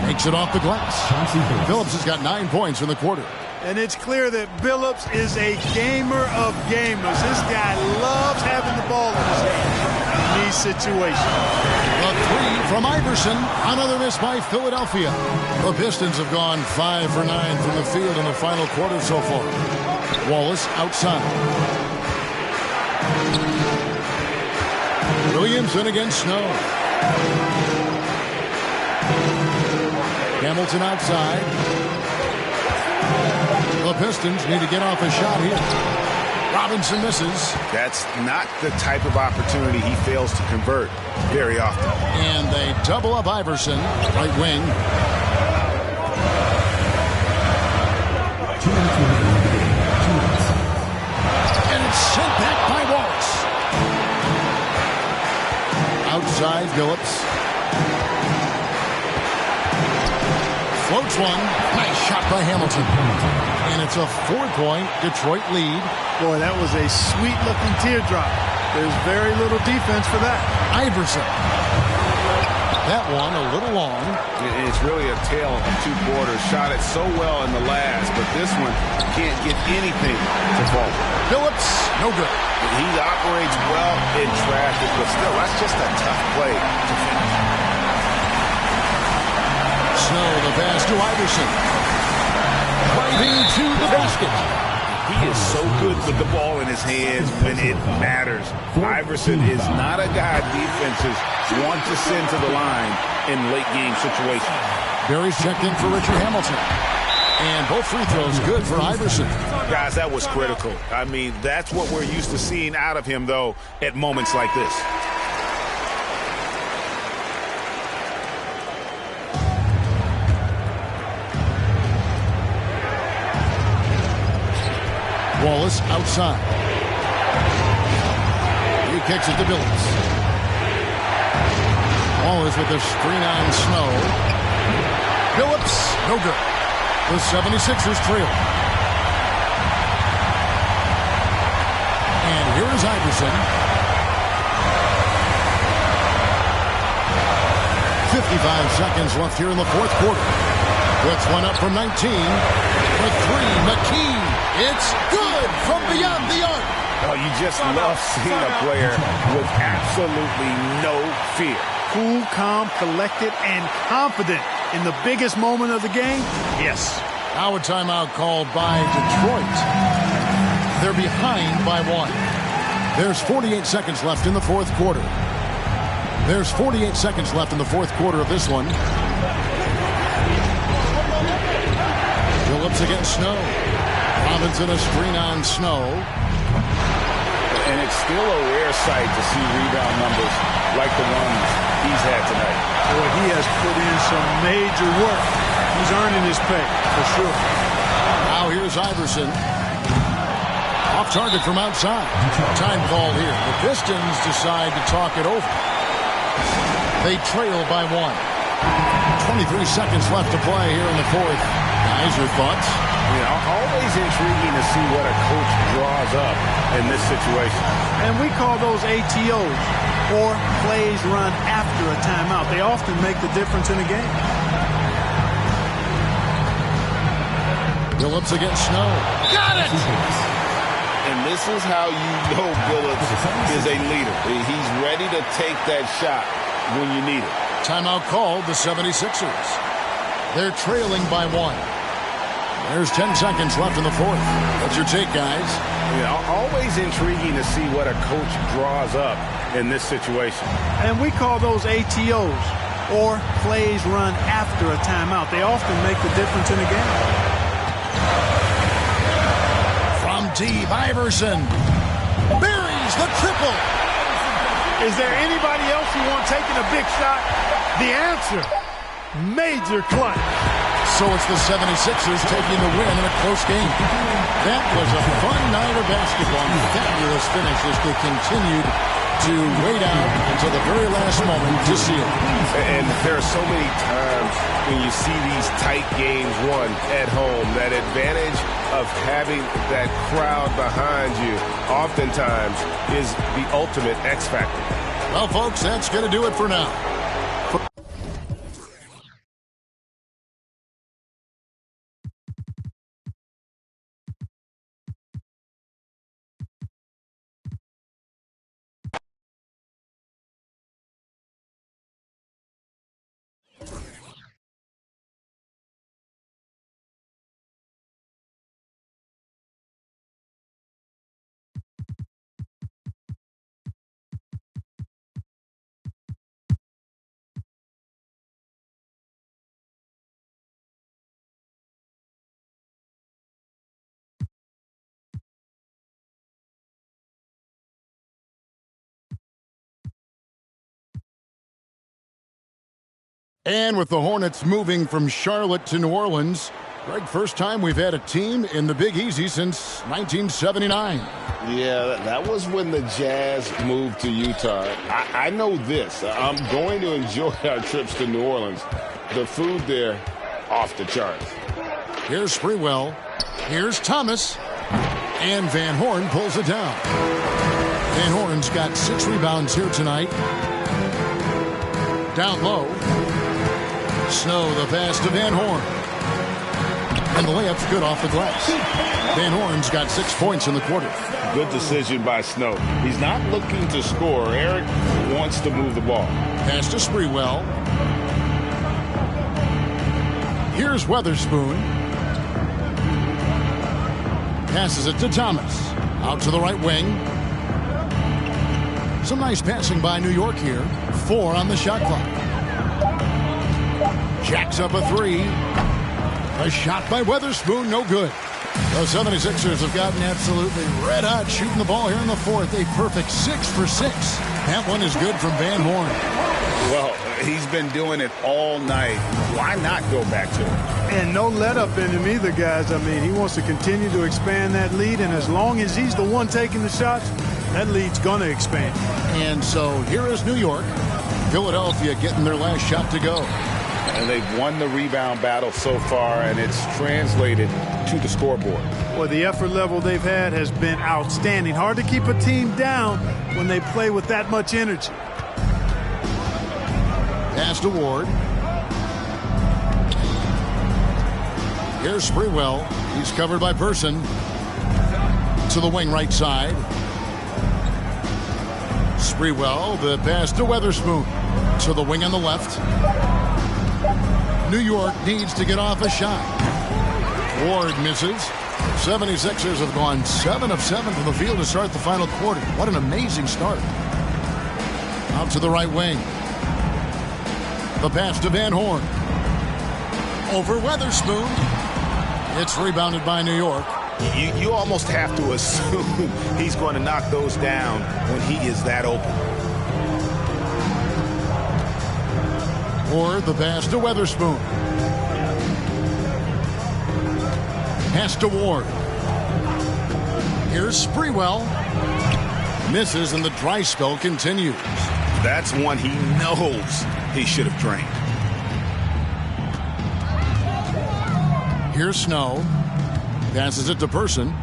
Speaker 1: Takes it off the glass. Billups has got 9 points in the quarter.
Speaker 3: And it's clear that Billups is a gamer of gamers. This guy loves having the ball in his hands in these situations.
Speaker 1: The three from Iverson. Another miss by Philadelphia. The Pistons have gone 5 for 9 from the field in the final quarter so far. Wallace outside. Williamson against Snow. Hamilton outside. The Pistons need to get off a shot here. Robinson misses.
Speaker 2: That's not the type of opportunity he fails to convert very often.
Speaker 1: And they double up Iverson, right wing. And it's sent back by Wallace. Outside, Billups. Floats one. Nice shot by Hamilton. And it's a 4-point Detroit lead.
Speaker 3: Boy, that was a sweet-looking teardrop. There's very little defense for that.
Speaker 1: Iverson. That one a little long.
Speaker 2: It's really a tale of two quarters. Shot it so well in the last, but this one can't get anything to fall.
Speaker 1: Phillips, no good.
Speaker 2: He operates well in traffic, but still, that's just a tough play to finish.
Speaker 1: Snow, the pass to Iverson. Driving to the basket.
Speaker 2: He is so good with the ball in his hands when it matters. Iverson is not a guy defenses want to send to the line in late-game situations.
Speaker 1: Barry's checked in for Richard Hamilton. And both free throws good for Iverson.
Speaker 2: Guys, that was critical. I mean, that's what we're used to seeing out of him, though, at moments like this.
Speaker 1: Wallace outside. He kicks it to Billups. Wallace with the screen on Snow. Billups, no good. The 76ers trail. And here is Iverson. 55 seconds left here in the fourth quarter. Puts one up from 19. The three, McKee. It's good from beyond the arc.
Speaker 2: Oh, you just love seeing a player with absolutely no fear.
Speaker 3: Cool, calm, collected, and confident in the biggest moment of the game? Yes.
Speaker 1: Now a timeout called by Detroit. They're behind by one. There's 48 seconds left in the fourth quarter. There's 48 seconds left in the fourth quarter of this one. Phillips against Snow. Robinson a screen on Snow.
Speaker 2: And it's still a rare sight to see rebound numbers like the ones he's had tonight.
Speaker 3: Boy, he has put in some major work. He's earning his pay, for sure.
Speaker 1: Now here's Iverson. Off target from outside. Time called here. The Pistons decide to talk it over. They trail by one. 23 seconds left to play here in the fourth. Guys, your thoughts?
Speaker 2: You know, always intriguing to see what a coach draws up in this situation.
Speaker 3: And we call those ATOs, or plays run after a timeout. They often make the difference in a game.
Speaker 1: Billups against Snow. Got it!
Speaker 2: And this is how you know Billups is a leader. He's ready to take that shot when you need it.
Speaker 1: Timeout called the 76ers. They're trailing by one. There's 10 seconds left in the fourth. What's your take, guys?
Speaker 2: You know, always intriguing to see what a coach draws up in this situation.
Speaker 3: And we call those ATOs, or plays run after a timeout. They often make the difference in a game.
Speaker 1: From deep, Iverson buries the triple.
Speaker 3: Is there anybody else who wants taking a big shot? The answer, major clutch.
Speaker 1: So it's the 76ers taking the win in a close game. That was a fun night of basketball. Fabulous finish as they continued to wait out until the very last moment to seal it.
Speaker 2: And there are so many times when you see these tight games won at home, that advantage of having that crowd behind you oftentimes is the ultimate X factor.
Speaker 1: Well, folks, that's going to do it for now. And with the Hornets moving from Charlotte to New Orleans, Greg, first time we've had a team in the Big Easy since 1979.
Speaker 2: Yeah, that was when the Jazz moved to Utah. I know this. I'm going to enjoy our trips to New Orleans. The food there off the charts.
Speaker 1: Here's Sprewell. Here's Thomas. And Van Horn pulls it down. Van Horn's got 6 rebounds here tonight. Down low. Snow, the pass to Van Horn. And the layup's good off the glass. Van Horn's got 6 points in the quarter.
Speaker 2: Good decision by Snow. He's not looking to score. Eric wants to move the ball.
Speaker 1: Pass to Sprewell. Here's Weatherspoon. Passes it to Thomas. Out to the right wing. Some nice passing by New York here. 4 on the shot clock. Jacks up a 3. A shot by Weatherspoon, no good. The 76ers have gotten absolutely red hot shooting the ball here in the fourth. A perfect 6 for 6. That one is good from Van Horn.
Speaker 2: Well, he's been doing it all night. Why not go back to it?
Speaker 3: And no let up in him either, guys. I mean, he wants to continue to expand that lead, and as long as he's the one taking the shots, that lead's going to expand.
Speaker 1: And so here is New York. Philadelphia getting their last shot to go.
Speaker 2: And they've won the rebound battle so far, and it's translated to the scoreboard.
Speaker 3: Well, the effort level they've had has been outstanding. Hard to keep a team down when they play with that much energy.
Speaker 1: Pass to Ward. Here's Sprewell. He's covered by Person. To the wing right side. Sprewell, the pass to Weatherspoon. To the wing on the left. New York needs to get off a shot. Ward misses. 76ers have gone 7 of 7 from the field to start the final quarter. What an amazing start. Out to the right wing. The pass to Van Horn. Over Weatherspoon. It's rebounded by New York.
Speaker 2: You almost have to assume he's going to knock those down when he is that open.
Speaker 1: Or the pass to Weatherspoon. Pass to Ward. Here's Sprewell. Misses and the dry spell continues.
Speaker 2: That's one he knows he should have drained.
Speaker 1: Here's Snow. Passes it to Person.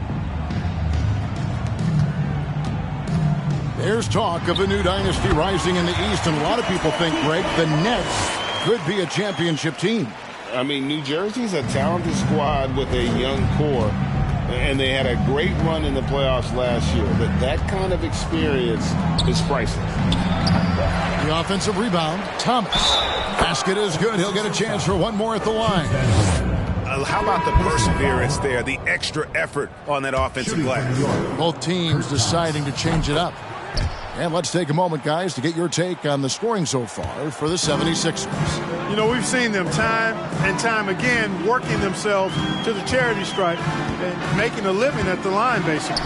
Speaker 1: There's talk of a new dynasty rising in the East, and a lot of people think, Greg, the Nets could be a championship team.
Speaker 2: I mean, New Jersey's a talented squad with a young core, and they had a great run in the playoffs last year. But that kind of experience is priceless.
Speaker 1: The offensive rebound, Thomas. Basket is good. He'll get a chance for one more at the line.
Speaker 2: How about the perseverance there, the extra effort on that offensive glass?
Speaker 1: Both teams deciding to change it up. And let's take a moment, guys, to get your take on the scoring so far for the 76ers.
Speaker 3: You know, we've seen them time and time again working themselves to the charity stripe and making a living at the line, basically.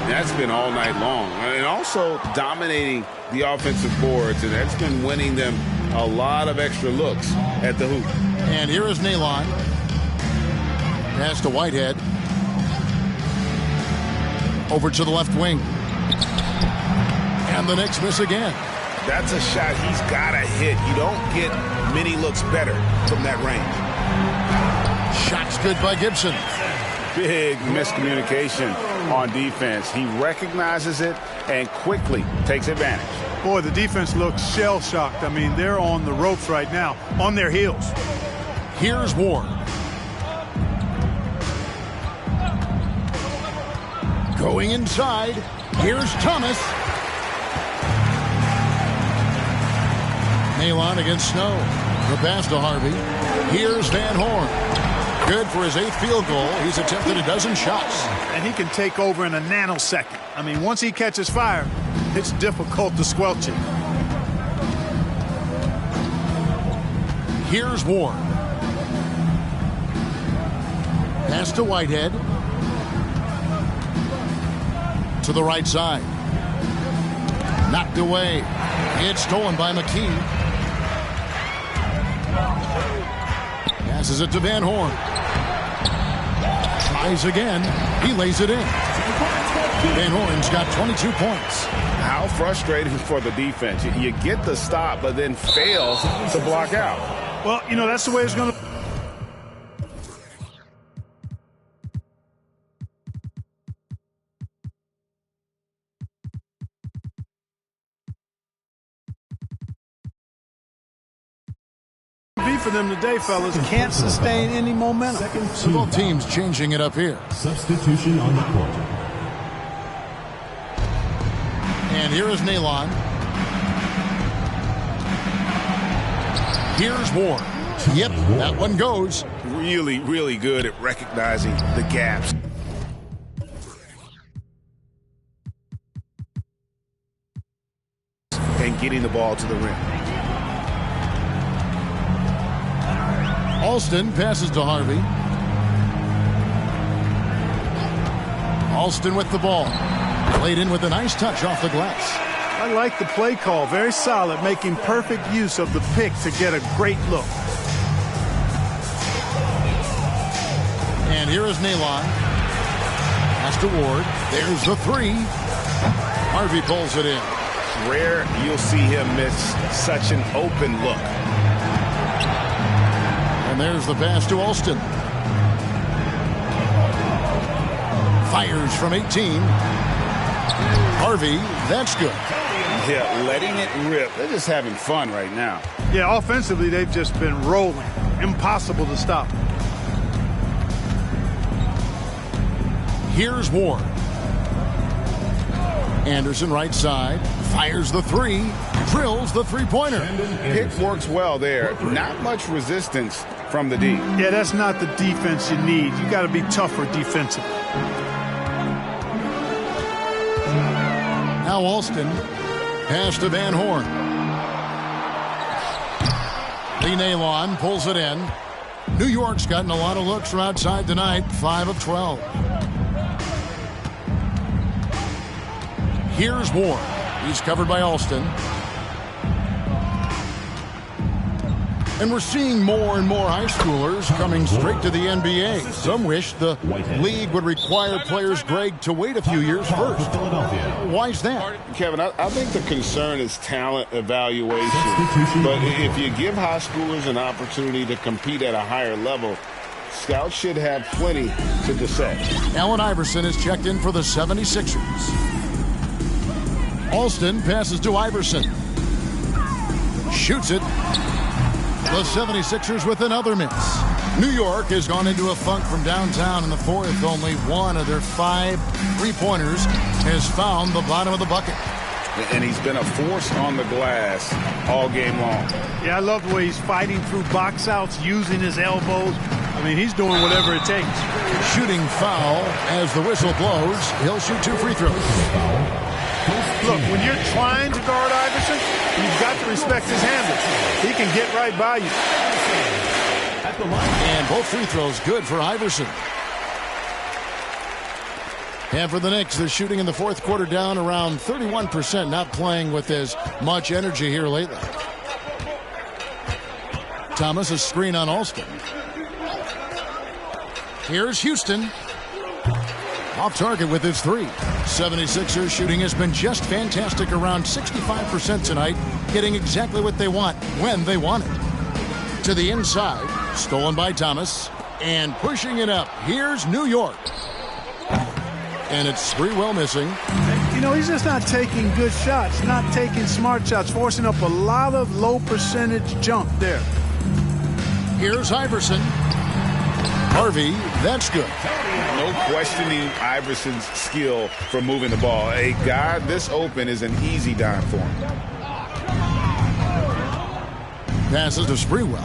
Speaker 2: That's been all night long. And also dominating the offensive boards, and that's been winning them a lot of extra looks at the hoop.
Speaker 1: And here is Nalon. Pass to Whitehead. Over to the left wing. And the Knicks miss again.
Speaker 2: That's a shot he's got to hit. You don't get many looks better from that range.
Speaker 1: Shot's good by Gibson.
Speaker 2: Big miscommunication on defense. He recognizes it and quickly takes advantage.
Speaker 3: Boy, the defense looks shell-shocked. I mean, they're on the ropes right now, on their heels.
Speaker 1: Here's Ward. Going inside. Here's Thomas. Nalon against Snow. The pass to Harvey. Here's Van Horn. Good for his 8th field goal. He's attempted a dozen shots.
Speaker 3: And he can take over in a nanosecond. I mean, once he catches fire, it's difficult to squelch it.
Speaker 1: Here's Ward. Pass to Whitehead. To the right side. Knocked away. It's stolen by McKee. Passes it to Van Horn. Tries again. He lays it in. Van Horn's got 22 points.
Speaker 2: How frustrating for the defense. You get the stop, but then fail to block out.
Speaker 3: Well, you know, that's the way it's going to... for them today, fellas. Can't sustain any momentum.
Speaker 1: So both teams changing it up here.
Speaker 4: Substitution on the court.
Speaker 1: And here is Nalon. Here's Ward. Yep, that one goes.
Speaker 2: Really, really good at recognizing the gaps. And getting the ball to the rim.
Speaker 1: Alston passes to Harvey. Alston with the ball. Played in with a nice touch off the glass.
Speaker 3: I like the play call. Very solid, making perfect use of the pick to get a great look.
Speaker 1: And here is Nalon. Pass to Ward. There's the three. Harvey pulls it in.
Speaker 2: Rare you'll see him miss such an open look.
Speaker 1: And there's the pass to Alston. Fires from 18. Harvey, that's good.
Speaker 2: Yeah, letting it rip. They're just having fun right now.
Speaker 3: Yeah, offensively, they've just been rolling. Impossible to stop.
Speaker 1: Here's Ward. Anderson right side. Fires the three. Drills the three-pointer.
Speaker 2: Pick works well there. Not much resistance from the D.
Speaker 3: Yeah, that's not the defense you need. You got to be tougher defensively.
Speaker 1: Now Alston. Pass to Van Horn. Lee Nalon pulls it in. New York's gotten a lot of looks from outside tonight. 5 of 12. Here's Ward. He's covered by Alston. And we're seeing more and more high schoolers coming straight to the NBA. Some wish the league would require players, Greg, to wait a few years first. Why is that?
Speaker 2: Kevin, I think the concern is talent evaluation. But if you give high schoolers an opportunity to compete at a higher level, scouts should have plenty to decide.
Speaker 1: Allen Iverson is checked in for the 76ers. Alston passes to Iverson. Shoots it. The 76ers with another miss. New York has gone into a funk from downtown in the fourth. Only one of their 5 three-pointers has found the bottom of the bucket.
Speaker 2: And he's been a force on the glass all game long.
Speaker 3: Yeah, I love the way he's fighting through box outs, using his elbows. I mean, he's doing whatever it takes.
Speaker 1: Shooting foul as the whistle blows. He'll shoot 2 free throws.
Speaker 3: Look, when you're trying to guard Iverson, you've got to respect his handle. He can get right by you.
Speaker 1: And both free throws good for Iverson. And for the Knicks, they're shooting in the fourth quarter down around 31%, not playing with as much energy here lately. Thomas, a screen on Alston. Here's Houston. Off target with his 3. 76ers shooting has been just fantastic, around 65% tonight, getting exactly what they want when they want it. To the inside, stolen by Thomas, and pushing it up. Here's New York. And it's Sprewell missing.
Speaker 3: You know, he's just not taking good shots, not taking smart shots, forcing up a lot of low percentage jump there.
Speaker 1: Here's Iverson. Harvey, that's good.
Speaker 2: No questioning Iverson's skill for moving the ball. A guy this open is an easy dime for him.
Speaker 1: Passes to Sprewell.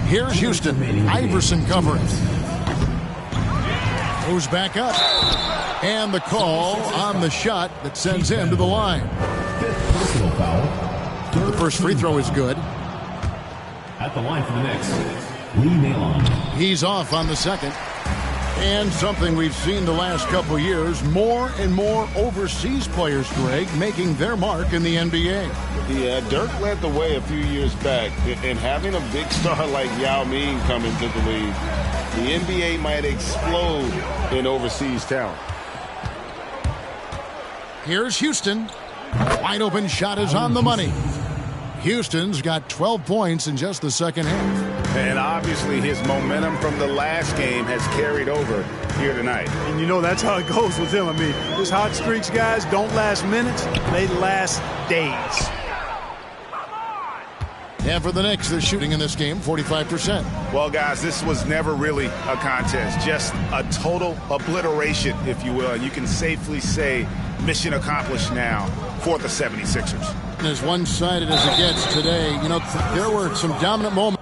Speaker 1: Here's Houston. Iverson covering. Goes back up. And the call on the shot that sends him to the line.
Speaker 4: Personal foul.
Speaker 1: The first free throw is good.
Speaker 4: At the line for the Knicks, Lee Nalon.
Speaker 1: He's off on the second. And something we've seen the last couple years, more and more overseas players, Greg, making their mark in the NBA.
Speaker 2: Yeah, Dirk led the way a few years back, and having a big star like Yao Ming come into the league, the NBA might explode in overseas talent.
Speaker 1: Here's Houston. Wide open shot is on the money. Houston's got 12 points in just the second half.
Speaker 2: And obviously his momentum from the last game has carried over here tonight.
Speaker 3: And you know that's how it goes with him. I mean, his hot streaks, guys, don't last minutes. They last days.
Speaker 1: And for the Knicks, they're shooting in this game 45%.
Speaker 2: Well, guys, this was never really a contest, just a total obliteration, if you will. And you can safely say mission accomplished now for the 76ers.
Speaker 1: And as one-sided as it gets today, you know, there were some dominant moments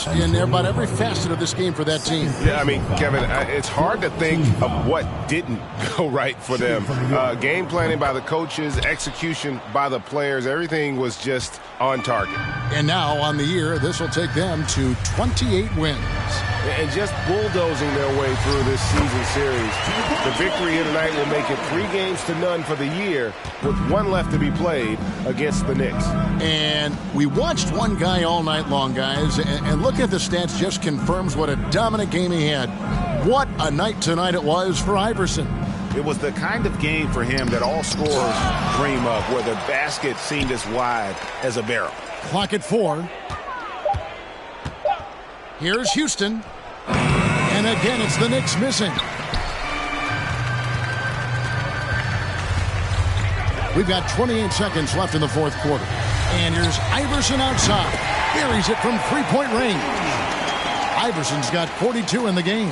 Speaker 1: in about every facet of this game for that team.
Speaker 2: Yeah, I mean, Kevin, it's hard to think of what didn't go right for them. Game planning by the coaches, execution by the players, everything was just on target.
Speaker 1: And now on the year, this will take them to 28 wins.
Speaker 2: And just bulldozing their way through this season series. The victory here tonight will make it 3-0 for the year with one left to be played against the Knicks.
Speaker 1: And we watched one guy all night long, guys, and look at the stats, just confirms what a dominant game he had. What a night tonight it was for Iverson.
Speaker 2: It was the kind of game for him that all scorers dream of, where the basket seemed as wide as a barrel.
Speaker 1: Clock at 4. Here's Houston. And again, it's the Knicks missing. We've got 28 seconds left in the fourth quarter. And here's Iverson outside. Buries it from three-point range. Iverson's got 42 in the game.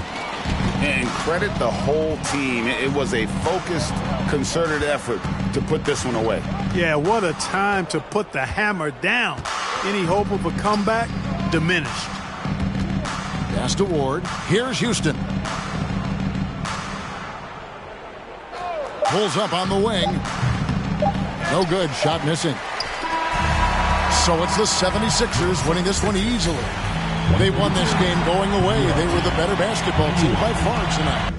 Speaker 2: And credit the whole team. It was a focused, concerted effort to put this one away.
Speaker 3: Yeah, what a time to put the hammer down. Any hope of a comeback diminished.
Speaker 1: Pass to Ward. Here's Houston. Pulls up on the wing. No good. Shot missing. So it's the 76ers winning this one easily. They won this game going away. They were the better basketball team by far tonight.